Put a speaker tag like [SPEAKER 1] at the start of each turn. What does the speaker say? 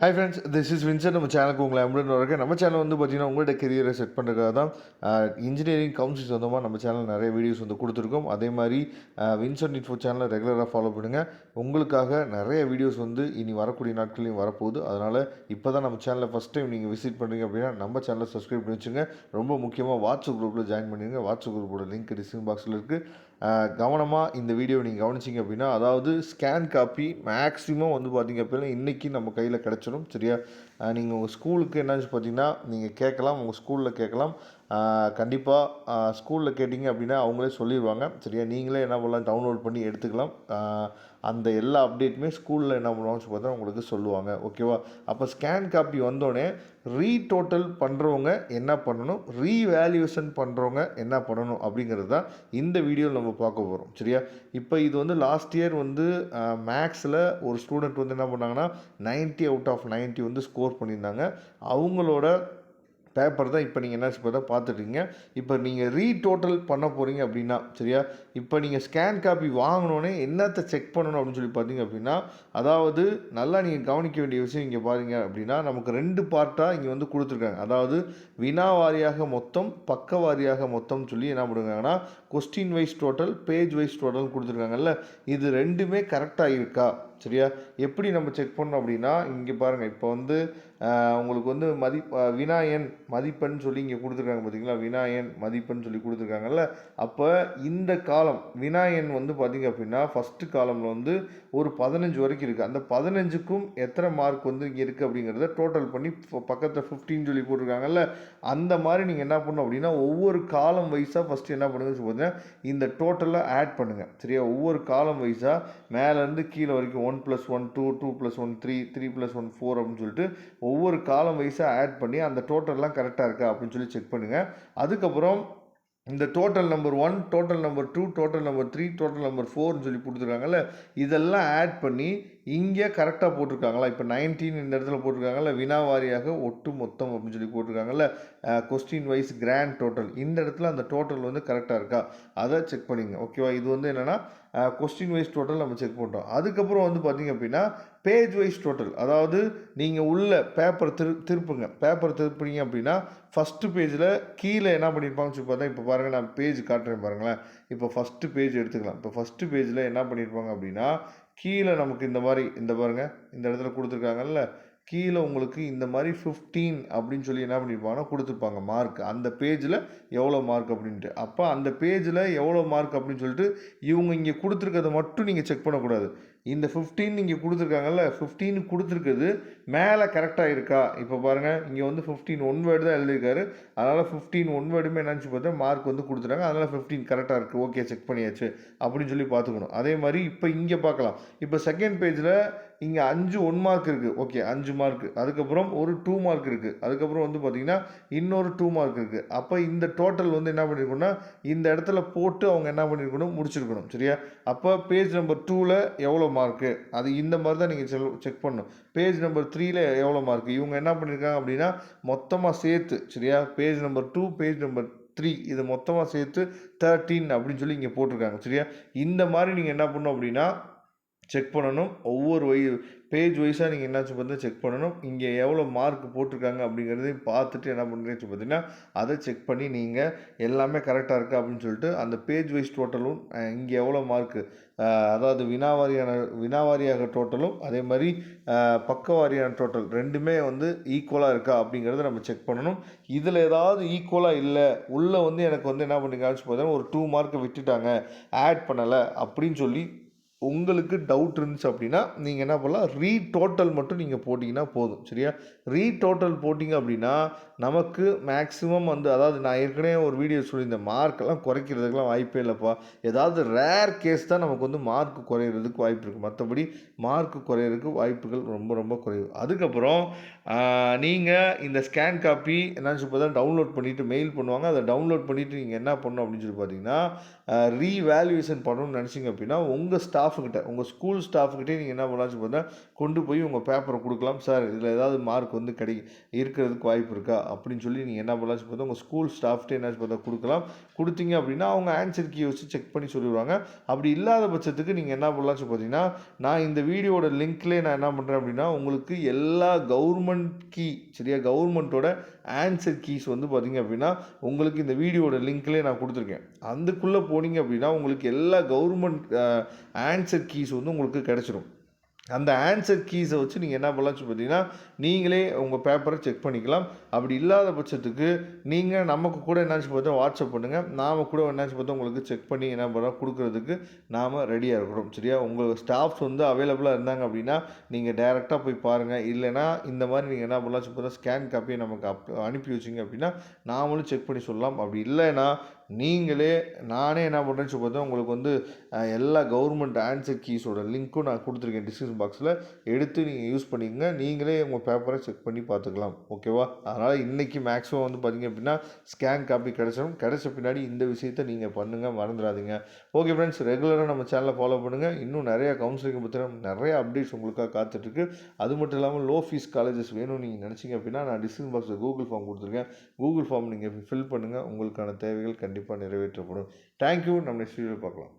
[SPEAKER 1] Hi friends, this is Vincent. நம்ம சேனலுக்கு உங்களை அன்புடன் வரவேற்கிறேன். நம்ம சேனல் வந்து பார்த்தீங்கன்னா, உங்களோட கெரியரை செட் பண்ணுறதுக்காக தான் இன்ஜினியரிங் கவுன்சில் சொந்தமாக நம்ம சேனல் நிறைய வீடியோஸ் வந்து கொடுத்துருக்கோம். அதே மாதிரி வின்சென்ட் இன்ஃபோ சேனலை ரெகுலராக ஃபாலோ பண்ணுங்கள். உங்களுக்காக நிறைய வீடியோஸ் வந்து இனி வரக்கூடிய நாட்களையும் வரப்போகுது. அதனால் இப்போ தான் நம்ம சேனலை ஃபஸ்ட் டைம் நீங்கள் விசிட் பண்ணுறீங்க அப்படின்னா நம்ம சேனலை சப்ஸ்கிரைப் பண்ணி வச்சுங்க. ரொம்ப முக்கியமாக வாட்ஸ்அப் குரூப்பில் ஜாயின் பண்ணிடுங்க. வாட்ஸ்அப் குரூப்போட லிங்க் டிஸ்கிரிப்ஷன் பாக்ஸில் இருக்குது. கவனமாக இந்த வீடியோவை நீங்கள் கவனிச்சிங்க அப்படின்னா, அதாவது ஸ்கேன் காப்பி மேக்ஸிமம் வந்து பார்த்திங்க அப்படின்னா இன்றைக்கி நம்ம கையில் கிடச்சிடும். சரியா? நீங்கள் உங்கள் ஸ்கூலுக்கு என்னாச்சு பார்த்தீங்கன்னா, நீங்கள் கேட்கலாம், உங்கள் ஸ்கூலில் கேட்கலாம். கண்டிப்பாக ஸ்கூலில் கேட்டிங்க அப்படின்னா அவங்களே சொல்லிடுவாங்க. சரியா? நீங்களே என்ன பண்ணலாம், டவுன்லோட் பண்ணி எடுத்துக்கலாம். அந்த எல்லா அப்டேட்டுமே ஸ்கூலில் என்ன பண்ணுவாங்கன்னு பார்த்தா உங்களுக்கு சொல்லுவாங்க. ஓகேவா? அப்போ ஸ்கேன் காப்பி வந்தோடனே ரீடோட்டல் பண்ணுறவங்க என்ன பண்ணணும், ரீவேல்யூவேஷன் பண்ணுறவங்க என்ன பண்ணணும் அப்படிங்கிறது தான் இந்த வீடியோவில் நம்ம பார்க்க போகிறோம். சரியா? இப்போ இது வந்து லாஸ்ட் இயர் வந்து மேக்ஸில் ஒரு ஸ்டூடெண்ட் வந்து என்ன பண்ணாங்கன்னா 90 அவுட் ஆஃப் 90 வந்து ஸ்கோர் பண்ணியிருந்தாங்க. அவங்களோட பேப்பர் தான் இப்போ நீங்கள் என்ன பார்த்தா பார்த்துட்டீங்க. இப்போ நீங்கள் ரீடோட்டல் பண்ண போகிறீங்க அப்படின்னா, சரியா? இப்போ நீங்கள் ஸ்கேன் காப்பி வாங்கினோன்னே என்னத்தை செக் பண்ணணும் அப்படின்னு சொல்லி பார்த்தீங்க அப்படின்னா, அதாவது நல்லா நீங்கள் கவனிக்க வேண்டிய விஷயம் இங்கே பாருங்க அப்படின்னா, நமக்கு 2 பார்ட்டாக இங்கே வந்து கொடுத்துருக்காங்க. அதாவது வினா வாரியாக மொத்தம், பக்க வாரியாக மொத்தம் சொல்லி என்ன பண்ணுறாங்கன்னா, question wise total, page wise total கொடுத்துருக்காங்கல்ல, இது ரெண்டுமே கரெக்டாக இருக்கா? சரியா? எப்படி நம்ம செக் பண்ணோம் அப்படின்னா, இங்கே பாருங்கள். இப்போ வந்து உங்களுக்கு வந்து வினா எண் மதிப்பெண் சொல்லி இங்கே கொடுத்துருக்காங்க பார்த்தீங்களா? வினா எண் மதிப்பெண் சொல்லி கொடுத்துருக்காங்கல்ல. அப்போ இந்த காலம் வினா எண் வந்து பார்த்திங்க அப்படின்னா ஃபஸ்ட்டு காலமில் வந்து ஒரு 15 வரைக்கும் இருக்குது. அந்த 15க்கும் எத்தனை மார்க் வந்து இங்கே இருக்குது அப்படிங்கிறத டோட்டல் பண்ணி பக்கத்தில் 15 சொல்லி போட்டிருக்காங்கல்ல. அந்த மாதிரி நீங்கள் என்ன பண்ணணும் அப்படின்னா, ஒவ்வொரு காலம் வைஸாக ஃபஸ்ட்டு என்ன பண்ணுங்கன்னு பார்த்தீங்கன்னா, இந்த டோட்டலாக ஆட் பண்ணுங்கள். சரியா? ஒவ்வொரு காலம் வைஸாக மேலேருந்து கீழே வரைக்கும் 1 + 1 2, 2 + 1 3, 3 + 1 4 அப்படின்னு சொல்லிட்டு ஒவ்வொரு காலம் வைஸாக ஆட் பண்ணி அந்த டோட்டல்லாம் கரெக்டாக இருக்கா அப்படின்னு சொல்லி செக் பண்ணுங்கள். அதுக்கப்புறம் இந்த total number 1, total number 2, total number 3, total number 4ன்னு சொல்லி கொடுத்துருக்காங்கல்ல, இதெல்லாம் ஆட் பண்ணி இங்கே கரெக்டாக போட்டிருக்காங்களா? இப்போ 19 இந்த இடத்துல போட்டிருக்காங்கல்ல, வினாவாரியாக ஒட்டு மொத்தம் அப்படின்னு சொல்லி போட்டிருக்காங்கல்ல, கொஸ்டின் வைஸ் கிராண்ட் டோட்டல், இந்த இடத்துல அந்த டோட்டல் வந்து கரெக்டாக இருக்கா அதை செக் பண்ணிங்க. ஓகேவா? இது வந்து என்னென்னா கொஸ்டின் வைஸ் டோட்டல் நம்ம செக் பண்ணுறோம். அதுக்கப்புறம் வந்து பார்த்திங்க அப்படின்னா பேஜ் வைஸ் டோட்டல், அதாவது நீங்கள் உள்ள பேப்பர் திருப்புங்க. பேப்பர் திருப்புறீங்க அப்படின்னா ஃபஸ்ட்டு பேஜில் கீழே என்ன பண்ணியிருப்பாங்கன்னு சொல்லி பார்த்தா, இப்போ பாருங்கள் நான் பேஜ் காட்டுறேன் பாருங்களேன். இப்போ ஃபஸ்ட்டு பேஜ் எடுத்துக்கலாம். இப்போ ஃபஸ்ட்டு பேஜில் என்ன பண்ணியிருப்பாங்க அப்படின்னா, கீழே நமக்கு இந்த மாதிரி இந்த பாருங்கள், இந்த இடத்துல கொடுத்துருக்காங்கல்ல, கீழே உங்களுக்கு இந்த மாதிரி 15 அப்படின்னு சொல்லி என்ன பண்ணியிருப்பாங்கன்னா கொடுத்துருப்பாங்க மார்க். அந்த பேஜில் எவ்வளோ மார்க் அப்படின்ட்டு. அப்போ அந்த பேஜில் எவ்வளோ மார்க் அப்படின்னு சொல்லிட்டு இவங்க இங்கே கொடுத்துருக்கிறத மட்டும் நீங்கள் செக் பண்ணக்கூடாது. இந்த 15 இங்கே கொடுத்துருக்காங்கல்ல, 15 கொடுத்துருக்குது மேலே கரெக்டாக இருக்கா? இப்போ பாருங்கள், இங்கே வந்து 15 ஒன் வேர்டு தான் எழுதியிருக்காரு. அதனால் 15 ஒன் வேர்டுமே என்னன்னு பார்த்தா மார்க் வந்து கொடுத்துட்டாங்க. அதனால் 15 கரெக்டாக இருக்குது, ஓகே செக் பண்ணியாச்சு அப்படின்னு சொல்லி பார்த்துக்கணும். அதே மாதிரி இப்போ இங்கே பார்க்கலாம். இப்போ செகண்ட் பேஜில் இங்கே 5 1 மார்க் இருக்குது, ஓகே 5 மார்க். அதுக்கப்புறம் ஒரு 2 மார்க் இருக்குது. அதுக்கப்புறம் வந்து பார்த்திங்கன்னா இன்னொரு 2 மார்க் இருக்குது. அப்போ இந்த டோட்டல் வந்து என்ன பண்ணியிருக்கணும்னா இந்த இடத்துல போட்டு அவங்க என்ன பண்ணியிருக்கணும், முடிச்சிருக்கணும். சரியா? அப்போ பேஜ் நம்பர் 2ல் எவ்வளோ மார்க்கு, அது இந்த மாதிரி தான் நீங்கள் செக் பண்ணணும். பேஜ் நம்பர் 3ல் எவ்வளோ மார்க்கு, இவங்க என்ன பண்ணியிருக்காங்க அப்படின்னா மொத்தமாக சேர்த்து, சரியா, பேஜ் நம்பர் 2 பேஜ் நம்பர் 3 இது மொத்தமாக சேர்த்து 13 அப்படின்னு சொல்லி இங்கே போட்டிருக்காங்க. சரியா? இந்த மாதிரி நீங்கள் என்ன பண்ணணும் அப்படின்னா செக் பண்ணணும். ஒவ்வொரு பேஜ் வைஸாக நீங்கள் என்னாச்சு பார்த்தா செக் பண்ணணும். இங்கே எவ்வளோ மார்க் போட்டிருக்காங்க அப்படிங்கிறதையும் பார்த்துட்டு என்ன பண்ணுறீங்கன்னு பார்த்தீங்கன்னா அதை செக் பண்ணி நீங்கள் எல்லாமே கரெக்டாக இருக்கா அப்படின்னு சொல்லிட்டு அந்த பேஜ் வைஸ் டோட்டலும் இங்கே எவ்வளோ மார்க்கு, அதாவது வினாவாரியாக டோட்டலும் அதே மாதிரி பக்கவாரியான டோட்டல் ரெண்டுமே வந்து ஈக்குவலாக இருக்கா அப்படிங்கிறத நம்ம செக் பண்ணணும். இதில் ஏதாவது ஈக்குவலாக இல்லை, உள்ளே வந்து எனக்கு வந்து என்ன பண்ணிக்காச்சு பார்த்தீங்கன்னா ஒரு 2 மார்க்கை விட்டுட்டாங்க, ஆட் பண்ணலை அப்படின்னு சொல்லி உங்களுக்கு டவுட் இருந்துச்சு அப்படின்னா நீங்கள் என்ன பண்ணலாம், ரீடோட்டல் மட்டும் நீங்கள் போட்டிங்கன்னா போதும். சரியா? ரீடோட்டல் போட்டிங்க அப்படின்னா நமக்கு மேக்ஸிமம் வந்து, அதாவது நான் ஏற்கனவே ஒரு வீடியோ சொல்லியிருந்தேன், மார்க்கெல்லாம் குறைக்கிறதுக்கெலாம் வாய்ப்பே இல்லைப்பா. ஏதாவது ரேர் கேஸ் தான் நமக்கு வந்து மார்க் குறையிறதுக்கு வாய்ப்பு இருக்குது. மற்றபடி மார்க் குறையிறதுக்கு வாய்ப்புகள் ரொம்ப ரொம்ப குறைவு. அதுக்கப்புறம் நீங்கள் இந்த ஸ்கேன் காப்பி என்னன்னு சொல்லி பார்த்தா டவுன்லோட் பண்ணிவிட்டு மெயில் பண்ணுவாங்க. அதை டவுன்லோட் பண்ணிவிட்டு நீங்கள் என்ன பண்ணணும் அப்படின்னு சொல்லி பார்த்தீங்கன்னா ரீவேல்யூவேஷன் பண்ணணும்னு நினச்சிங்க அப்படின்னா உங்கள் ஸ்டாஃப் ஸ்டாஃபுக்கிட்ட உங்கள் ஸ்கூல் ஸ்டாஃபுக்கிட்டே நீங்கள் என்ன பண்ணலாம்னு பார்த்தா கொண்டு போய் உங்கள் பேப்பரை கொடுக்கலாம். சார் இதில் ஏதாவது மார்க் வந்து இருக்கிறதுக்கு வாய்ப்பு இருக்கா அப்படின்னு சொல்லி நீங்கள் என்ன பண்ணலாம்னு பார்த்தா உங்கள் ஸ்கூல் ஸ்டாஃப்கிட்டே என்ன பார்த்தா கொடுக்கலாம். கொடுத்தீங்க அப்படின்னா அவங்க ஆன்சர் கீயை வச்சு செக் பண்ணி சொல்லிடுவாங்க. அப்படி இல்லாத பட்சத்துக்கு நீங்கள் என்ன பண்ணலாம்னு பார்த்தீங்கன்னா நான் இந்த வீடியோட லிங்க்லேயே நான் என்ன பண்ணுறேன் அப்படின்னா உங்களுக்கு எல்லா கவர்மெண்ட் கீ சரியா கவர்மெண்ட்டோட ஆன்சர் கீஸ் வந்து பார்த்தீங்க அப்படின்னா உங்களுக்கு இந்த வீடியோட லிங்க்லேயே நான் கொடுத்துருக்கேன். அதுக்குள்ளே போனீங்க அப்படின்னா உங்களுக்கு எல்லா கவர்மெண்ட் ஆன்சர் கீஸ் வந்து உங்களுக்கு கிடச்சிரும். அந்த ஆன்சர் கீஸை வச்சு நீங்கள் என்ன பண்ணலாம்னு பார்த்தீங்கன்னா நீங்களே உங்கள் பேப்பரை செக் பண்ணிக்கலாம். அப்படி இல்லாத பட்சத்துக்கு நீங்கள் நமக்கு கூட என்னாச்சு பார்த்தா வாட்ஸ்அப் பண்ணுங்கள். நாம் கூட என்னாச்சு பார்த்தா உங்களுக்கு செக் பண்ணி என்ன பண்ணுறோம் கொடுக்குறதுக்கு நாம் ரெடியாக இருக்கிறோம். சரியா உங்கள் ஸ்டாஃப்ஸ் வந்து அவைலபிளாக இருந்தாங்க அப்படின்னா நீங்கள் டைரெக்டாக போய் பாருங்கள். இல்லைனா இந்த மாதிரி நீங்கள் என்ன பண்ணலாம்னு பார்த்தா ஸ்கேன் காப்பியை நமக்கு அனுப்பி வச்சிங்க அப்படின்னா நாமளும் செக் பண்ணி சொல்லலாம். அப்படி இல்லைன்னா நானே என்ன பண்ணுறேன்னு பார்த்தா உங்களுக்கு வந்து எல்லா கவர்மெண்ட் ஆன்சர் கீஸோட லிங்க்கும் நான் கொடுத்துருக்கேன் டிஸ்கிரிப்ஷன் பாக்ஸில். எடுத்து நீங்கள் யூஸ் பண்ணிக்கங்க. நீங்களே உங்கள் பேப்பரை செக் பண்ணி பார்த்துக்கலாம். ஓகேவா? அதனால் இன்றைக்கி மேக்ஸிமம் வந்து பார்த்திங்க அப்படின்னா ஸ்கேன் காப்பி கிடச்சிடும். கிடைச்ச பின்னாடி இந்த விஷயத்தை நீங்கள் பண்ணுங்கள், மறந்துடாதீங்க. ஓகே ஃப்ரெண்ட்ஸ், ரெகுலராக நம்ம சேனலை ஃபாலோ பண்ணுங்கள். இன்னும் நிறையா கவுன்சிலிங் பற்றின நிறைய அப்டேட்ஸ் உங்களுக்காக காத்துட்ருக்கு. அது மட்டும் இல்லாமல் லோ ஃபீஸ் காலேஜஸ் வேணும்னு நீங்கள் நினச்சிங்க அப்படின்னா நான் டிஸ்கிரிப்ஷன் பாக்ஸில் கூகுள் ஃபார்ம் கொடுத்துருக்கேன். கூகுள் ஃபார்ம் நீங்கள் ஃபில் பண்ணுங்கள். உங்களுக்கான தேவைகள் கண்டிப்பாக நிறைவேற்றப்படும். தேங்க்யூ. நம்ம நெக்ஸ்ட் வீடியோவில் பார்க்கலாம்.